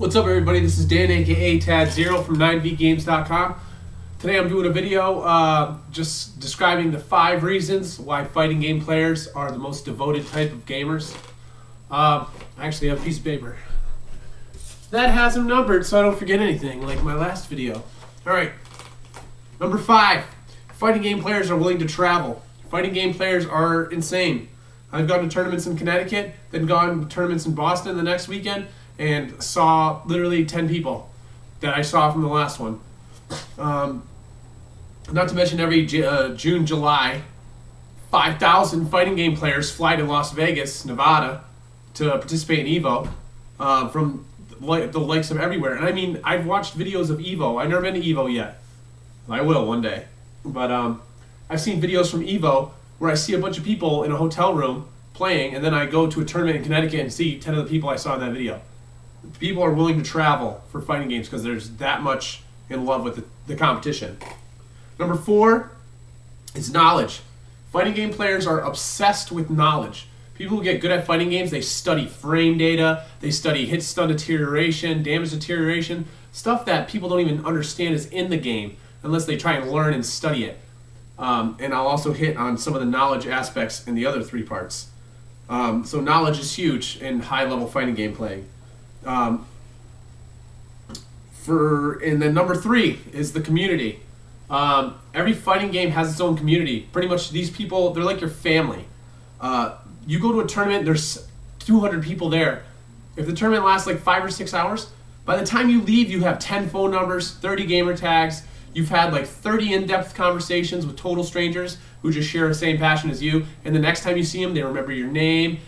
What's up, everybody? This is Dan, aka Tad0 from 9vgames.com. Today I'm doing a video just describing the 5 reasons why fighting game players are the most devoted type of gamers. I actually have a piece of paper that has them numbered so I don't forget anything, like my last video. Alright, number 5. Fighting game players are willing to travel. Fighting game players are insane. I've gone to tournaments in Connecticut, then gone to tournaments in Boston the next weekend, and saw literally 10 people that I saw from the last one. Not to mention every June, July, 5,000 fighting game players fly to Las Vegas, Nevada to participate in EVO from the likes of everywhere. And I mean, I've watched videos of EVO. I've never been to EVO yet. I will one day. But I've seen videos from EVO where I see a bunch of people in a hotel room playing, and then I go to a tournament in Connecticut and see 10 of the people I saw in that video. People are willing to travel for fighting games because there's that much in love with the competition. Number 4 is knowledge. Fighting game players are obsessed with knowledge. People who get good at fighting games, they study frame data, they study hit stun deterioration, damage deterioration, stuff that people don't even understand is in the game unless they try and learn and study it. And I'll also hit on some of the knowledge aspects in the other 3 parts. So knowledge is huge in high-level fighting game playing. And then number 3 is the community. Every fighting game has its own community. Pretty much these people, they're like your family. You go to a tournament, there's 200 people there. If the tournament lasts like 5 or 6 hours, by the time you leave, you have 10 phone numbers, 30 gamer tags. You've had like 30 in-depth conversations with total strangers who just share the same passion as you. And the next time you see them, they remember your name.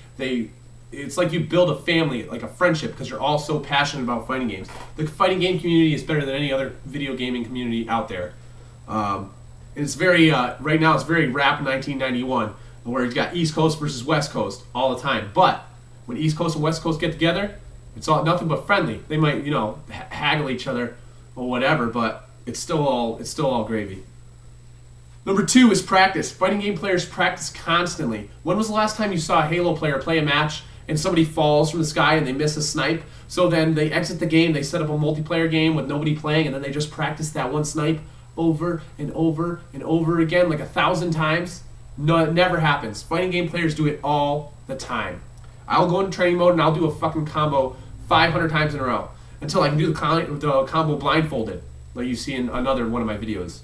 It's like you build a family, like a friendship, because you're all so passionate about fighting games. The fighting game community is better than any other video gaming community out there. And it's very, right now it's very rap 1991, where you've got East Coast versus West Coast all the time. But when East Coast and West Coast get together, it's all nothing but friendly. They might, haggle each other or whatever, but it's still all gravy. Number 2 is practice. Fighting game players practice constantly. When was the last time you saw a Halo player play a match and somebody falls from the sky and they miss a snipe? So then they exit the game, they set up a multiplayer game with nobody playing, and then they just practice that one snipe over and over and over again like 1,000 times? No, it never happens. Fighting game players do it all the time. I'll go into training mode and I'll do a fucking combo 500 times in a row until I can do the combo blindfolded, like you see in another one of my videos.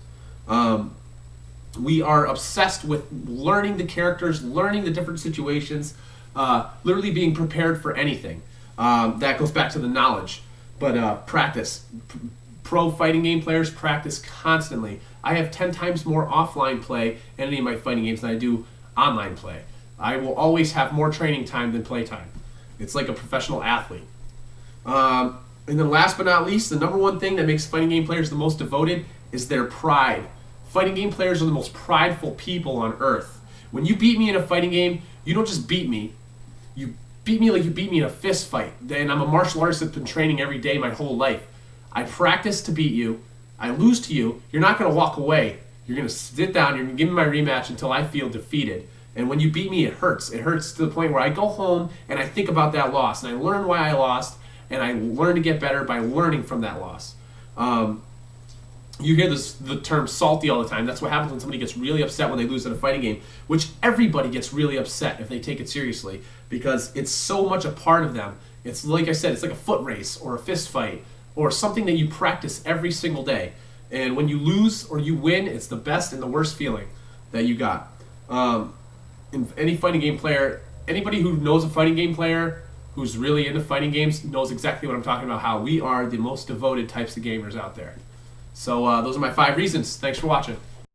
We are obsessed with learning the characters, learning the different situations, literally being prepared for anything. That goes back to the knowledge. But practice. Pro fighting game players practice constantly. I have 10 times more offline play in any of my fighting games than I do online play. I will always have more training time than play time. It's like a professional athlete. And then last but not least, the number 1 thing that makes fighting game players the most devoted is their pride. Fighting game players are the most prideful people on earth. When you beat me in a fighting game, you don't just beat me. You beat me like you beat me in a fist fight. And I'm a martial artist that's been training every day my whole life. I practice to beat you. I lose to you. You're not going to walk away. You're going to sit down. You're going to give me my rematch until I feel defeated. And when you beat me, it hurts. It hurts to the point where I go home and I think about that loss. And I learn why I lost. And I learn to get better by learning from that loss. You hear the term salty all the time. That's what happens when somebody gets really upset when they lose in a fighting game, which everybody gets really upset if they take it seriously because it's so much a part of them. It's like I said, it's like a foot race or a fist fight or something that you practice every single day. And when you lose or you win, it's the best and the worst feeling that you got. In any fighting game player, anybody who knows a fighting game player who's really into fighting games knows exactly what I'm talking about, how we are the most devoted types of gamers out there. So those are my 5 reasons. Thanks for watching.